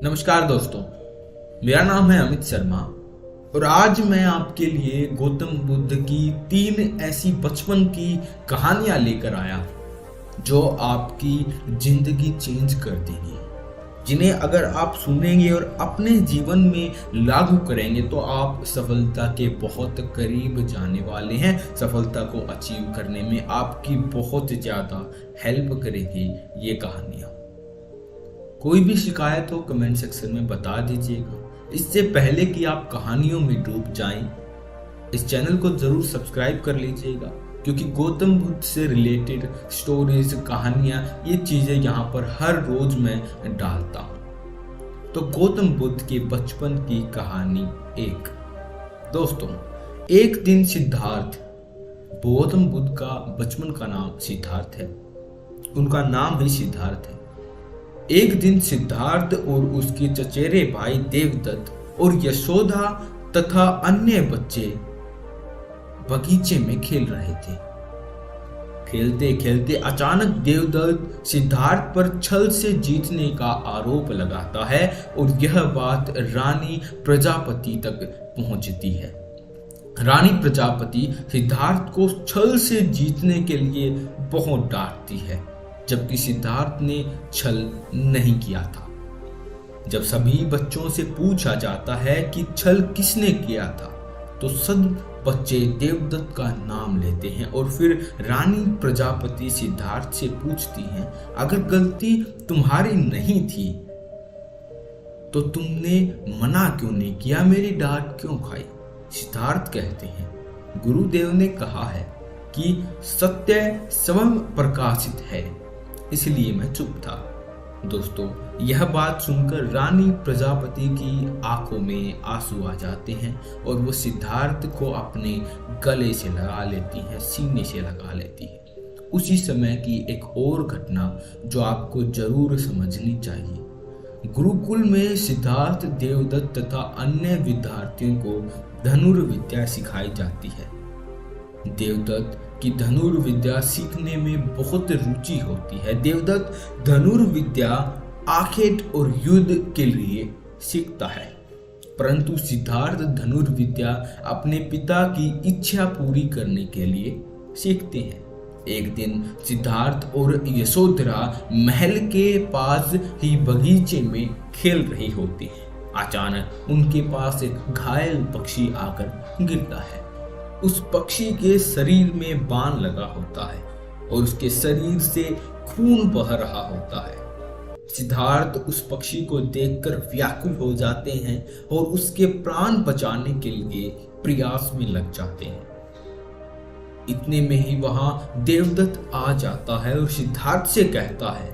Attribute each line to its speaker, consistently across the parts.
Speaker 1: नमस्कार दोस्तों, मेरा नाम है अमित शर्मा और आज मैं आपके लिए गौतम बुद्ध की 3 ऐसी बचपन की कहानियां लेकर आया जो आपकी जिंदगी चेंज कर देंगी, जिन्हें अगर आप सुनेंगे और अपने जीवन में लागू करेंगे तो आप सफलता के बहुत करीब जाने वाले हैं। सफलता को अचीव करने में आपकी बहुत ज़्यादा हेल्प करेगी ये कहानियाँ। कोई भी शिकायत हो कमेंट सेक्शन में बता दीजिएगा। इससे पहले कि आप कहानियों में डूब जाएं, इस चैनल को जरूर सब्सक्राइब कर लीजिएगा, क्योंकि गौतम बुद्ध से रिलेटेड स्टोरीज, कहानियां, ये चीजें यहाँ पर हर रोज मैं डालता हूँ। तो गौतम बुद्ध के बचपन की कहानी 1। दोस्तों, एक दिन सिद्धार्थ, गौतम बुद्ध का बचपन का नाम सिद्धार्थ है, उनका नाम ही सिद्धार्थ है। एक दिन सिद्धार्थ और उसके चचेरे भाई देवदत्त और यशोदा तथा अन्य बच्चे बगीचे में खेल रहे थे। खेलते खेलते अचानक देवदत्त सिद्धार्थ पर छल से जीतने का आरोप लगाता है और यह बात रानी प्रजापति तक पहुंचती है। रानी प्रजापति सिद्धार्थ को छल से जीतने के लिए बहुत डांटती है, जबकि सिद्धार्थ ने छल नहीं किया था। जब सभी बच्चों से पूछा जाता है कि छल किसने किया था, तो सब बच्चे देवदत्त का नाम लेते हैं और फिर रानी प्रजापति सिद्धार्थ से पूछती हैं, अगर गलती तुम्हारी नहीं थी तो तुमने मना क्यों नहीं किया, मेरी डांट क्यों खाई? सिद्धार्थ कहते हैं, गुरुदेव ने कहा है कि सत्य स्वयं प्रकाशित है, इसलिए मैं चुप था। दोस्तों, यह बात सुनकर रानी प्रजापति की आंखों में आंसू आ जाते हैं और वो सिद्धार्थ को अपने गले से लगा लेती हैं, सीने से लगा लेती है। उसी समय की एक और घटना जो आपको जरूर समझनी चाहिए। गुरुकुल में सिद्धार्थ, देवदत्त तथा अन्य विद्यार्थियों को धनुर्विद्या सिखाई जाती है। देवदत्त की धनुर्विद्या सीखने में बहुत रुचि होती है। देवदत्त धनुर्विद्या आखेट और युद्ध के लिए सीखता है, परंतु सिद्धार्थ धनुर्विद्या अपने पिता की इच्छा पूरी करने के लिए सीखते हैं। एक दिन सिद्धार्थ और यशोधरा महल के पास ही बगीचे में खेल रही होती हैं। अचानक उनके पास एक घायल पक्षी आकर गिरता है। उस पक्षी के शरीर में बाण लगा होता है और उसके शरीर से खून बह रहा होता है। सिद्धार्थ उस पक्षी को देखकर व्याकुल हो जाते हैं और उसके प्राण बचाने के लिए प्रयास में लग जाते हैं। इतने में ही वहां देवदत्त आ जाता है और सिद्धार्थ से कहता है,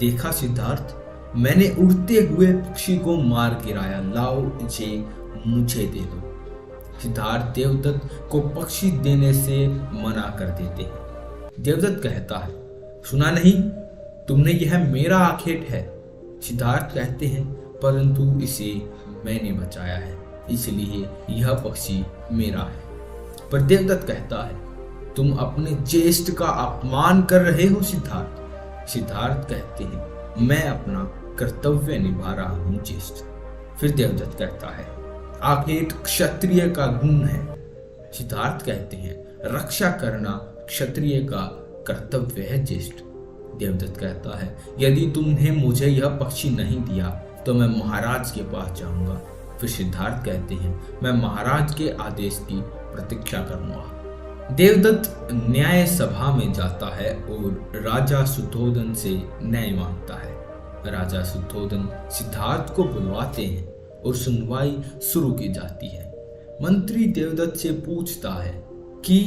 Speaker 1: देखा सिद्धार्थ, मैंने उड़ते हुए पक्षी को मार गिराया, लाओ इसे मुझे दे दो। सिद्धार्थ देवदत्त को पक्षी देने से मना कर देते हैं। देवदत्त कहता है, सुना नहीं तुमने, यह मेरा आखेट है। सिद्धार्थ कहते हैं, परंतु इसे मैंने बचाया है, इसलिए यह पक्षी मेरा है। पर देवदत्त कहता है, तुम अपने ज्येष्ठ का अपमान कर रहे हो सिद्धार्थ। सिद्धार्थ कहते हैं, मैं अपना कर्तव्य निभा रहा हूं ज्येष्ठ। फिर देवदत्त कहता है, आखेट क्षत्रिय का गुण है। सिद्धार्थ कहते हैं, रक्षा करना क्षत्रिय का कर्तव्य है ज्येष्ठ। देवदत्त कहता है, यदि तुमने मुझे यह पक्षी नहीं दिया तो मैं महाराज के पास जाऊंगा। फिर सिद्धार्थ कहते हैं, मैं महाराज के आदेश की प्रतीक्षा करूंगा। देवदत्त न्याय सभा में जाता है और राजा शुद्धोधन से न्याय मांगता है। राजा शुद्धोधन सिद्धार्थ को बुलवाते हैं और सुनवाई शुरू की जाती है। मंत्री देवदत्त से पूछता है कि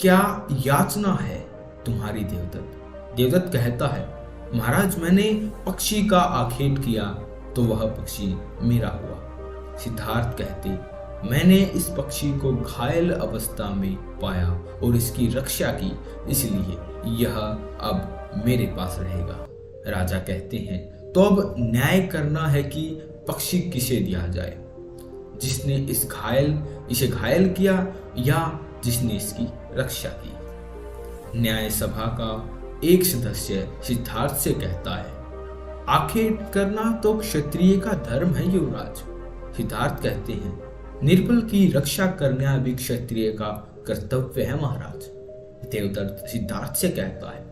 Speaker 1: क्या याचना है तुम्हारी देवदत्त। देवदत्त कहता है, महाराज, मैंने पक्षी का आखेट किया तो वह पक्षी मेरा हुआ। सिद्धार्थ कहते, मैंने इस पक्षी को घायल अवस्था में पाया और इसकी रक्षा की, इसलिए यह अब मेरे पास रहेगा। राजा कहते हैं, तो अब न्याय करना है कि पक्षी किसे दिया जाए, जिसने इसे घायल किया या जिसने इसकी रक्षा की। न्याय सभा का एक सदस्य सिद्धार्थ से कहता है, आखिर करना तो क्षत्रिय का धर्म है युवराज। सिद्धार्थ कहते हैं, निर्बल की रक्षा करना भी क्षत्रिय का कर्तव्य है महाराज। देवदत्त सिद्धार्थ से कहता है,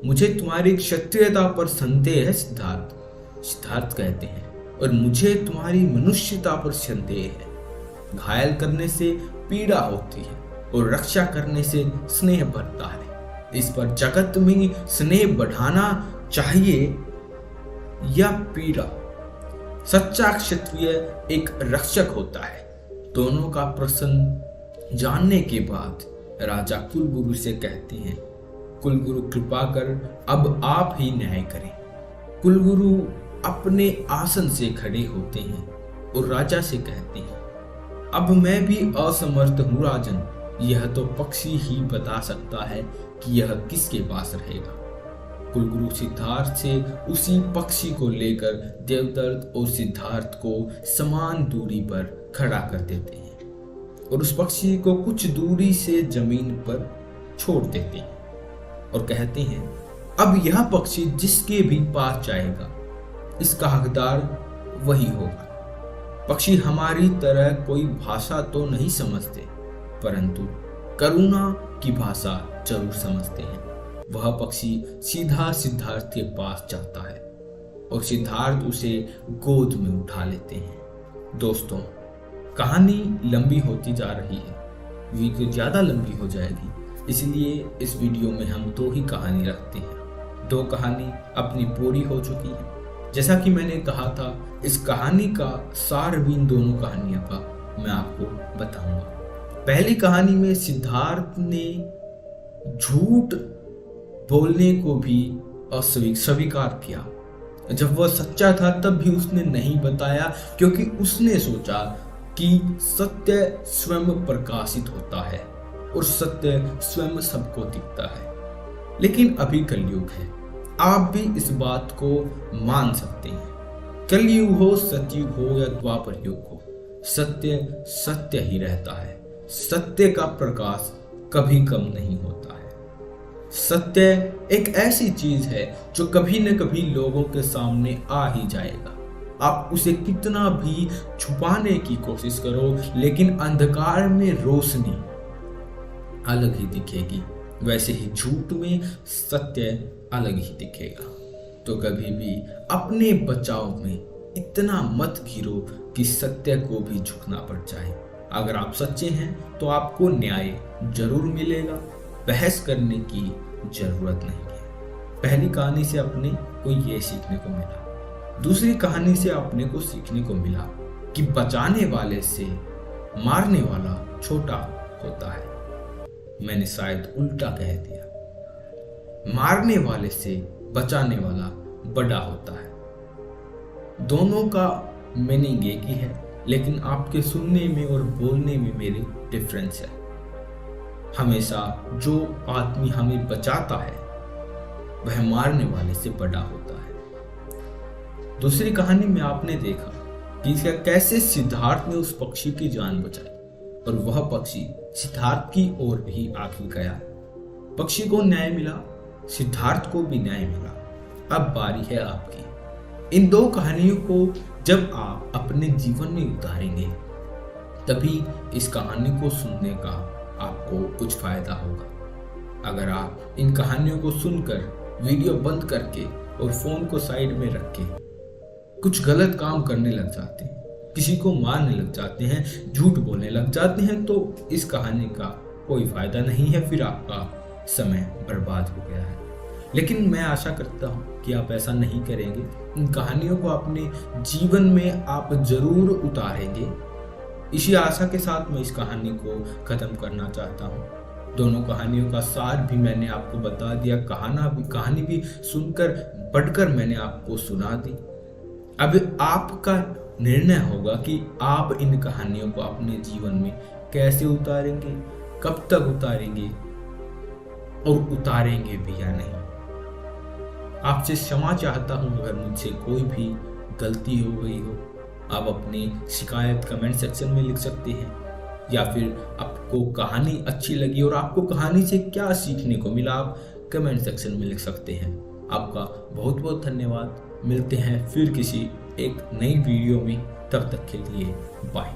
Speaker 1: मुझे तुम्हारी क्षत्रियता पर संदेह है सिद्धार्थ। सिद्धार्थ कहते हैं, और मुझे तुम्हारी मनुष्यता पर संदेह है। घायल करने से पीड़ा होती है और रक्षा करने से स्नेह बढ़ता है। इस पर जगत में स्नेह बढ़ाना चाहिए या पीड़ा? सच्चा क्षत्रिय एक रक्षक होता है। दोनों का प्रश्न जानने के बाद राजा कुलगुरु से कहते हैं, कुलगुरु कृपा कर अब आप ही न्याय करें। कुलगुरु अपने आसन से खड़े होते हैं और राजा से कहते हैं, अब मैं भी असमर्थ हूं राजन। यह तो पक्षी ही बता सकता है कि यह किसके पास रहेगा। कुलगुरु सिद्धार्थ से उसी पक्षी को लेकर देवदत्त और सिद्धार्थ को समान दूरी पर खड़ा कर देते हैं और उस पक्षी को कुछ दूरी से जमीन पर छोड़ देते हैं और कहते हैं, अब यह पक्षी जिसके भी पास जाएगा इसका हकदार वही होगा। पक्षी हमारी तरह कोई भाषा तो नहीं समझते, परंतु करुणा की भाषा जरूर समझते हैं। वह पक्षी सीधा सिद्धार्थ के पास जाता है और सिद्धार्थ उसे गोद में उठा लेते हैं। दोस्तों, कहानी लंबी होती जा रही है, वीडियो ज्यादा लंबी हो जाएगी, इसलिए इस वीडियो में हम 2 ही कहानी रखते हैं। 2 कहानी अपनी पूरी हो चुकी है। जैसा कि मैंने कहा था, इस कहानी का सार भी इन दोनों कहानियों का मैं आपको बताऊंगा। पहली कहानी में सिद्धार्थ ने झूठ बोलने को भी अस्वीकार किया। जब वह सच्चा था तब भी उसने नहीं बताया, क्योंकि उसने सोचा कि सत्य स्वयं प्रकाशित होता है और सत्य स्वयं सबको दिखता है। लेकिन अभी कलयुग है, आप भी इस बात को मान सकते हैं। कलयुग हो, सतयुग हो या द्वापर युग हो, सत्य सत्य ही रहता है। सत्य का प्रकाश कभी कम नहीं होता है। सत्य एक ऐसी चीज है जो कभी न कभी लोगों के सामने आ ही जाएगा। आप उसे कितना भी छुपाने की कोशिश करो, लेकिन अंधकार में रोशनी अलग ही दिखेगी। वैसे ही झूठ में सत्य अलग ही दिखेगा। तो कभी भी अपने बचाव में इतना मत घिरो कि सत्य को भी झुकना पड़ जाए। अगर आप सच्चे हैं तो आपको न्याय जरूर मिलेगा, बहस करने की जरूरत नहीं है। पहली कहानी से अपने को ये सीखने को मिला। दूसरी कहानी से अपने को सीखने को मिला कि बचाने वाले से मारने वाला छोटा होता है। मैंने शायद उल्टा कह दिया, मारने वाले से बचाने वाला बड़ा होता है। दोनों का मीनिंग एक ही है, लेकिन आपके सुनने में और बोलने में मेरे डिफरेंस है। हमेशा जो आदमी हमें बचाता है वह मारने वाले से बड़ा होता है। दूसरी कहानी में आपने देखा कि कैसे सिद्धार्थ ने उस पक्षी की जान बचाई और वह पक्षी सिद्धार्थ की ओर भी आगे गया। पक्षी को न्याय मिला, सिद्धार्थ को भी न्याय मिला। अब बारी है आपकी। इन 2 कहानियों को जब आप अपने जीवन में उतारेंगे तभी इस कहानी को सुनने का आपको कुछ फायदा होगा। अगर आप इन कहानियों को सुनकर वीडियो बंद करके और फोन को साइड में रख के कुछ गलत काम करने लग जाते हैं, किसी को मारने लग जाते हैं, झूठ बोलने लग जाते हैं, तो इस कहानी का कोई फायदा नहीं है, फिर आपका समय बर्बाद हो गया है। लेकिन मैं आशा करता हूँ कि आप ऐसा नहीं करेंगे। इन कहानियों को अपने जीवन में आप जरूर उतारेंगे। इसी आशा के साथ मैं इस कहानी को खत्म करना चाहता हूँ। दोनों कहानियों का सार भी मैंने आपको बता दिया, कहानी भी सुनकर पढ़कर मैंने आपको सुना दी। अब आपका निर्णय होगा कि आप इन कहानियों को अपने जीवन में कैसे उतारेंगे, कब तक उतारेंगे और उतारेंगे भी या नहीं। आपसे क्षमा चाहता हूं अगर मुझसे कोई भी गलती हो गई हो। आप अपनी शिकायत कमेंट सेक्शन में लिख सकते हैं, या फिर आपको कहानी अच्छी लगी और आपको कहानी से क्या सीखने को मिला आप कमेंट सेक्शन में लिख सकते हैं। आपका बहुत बहुत धन्यवाद। मिलते हैं फिर किसी एक नई वीडियो में, तब तक के लिए बाय।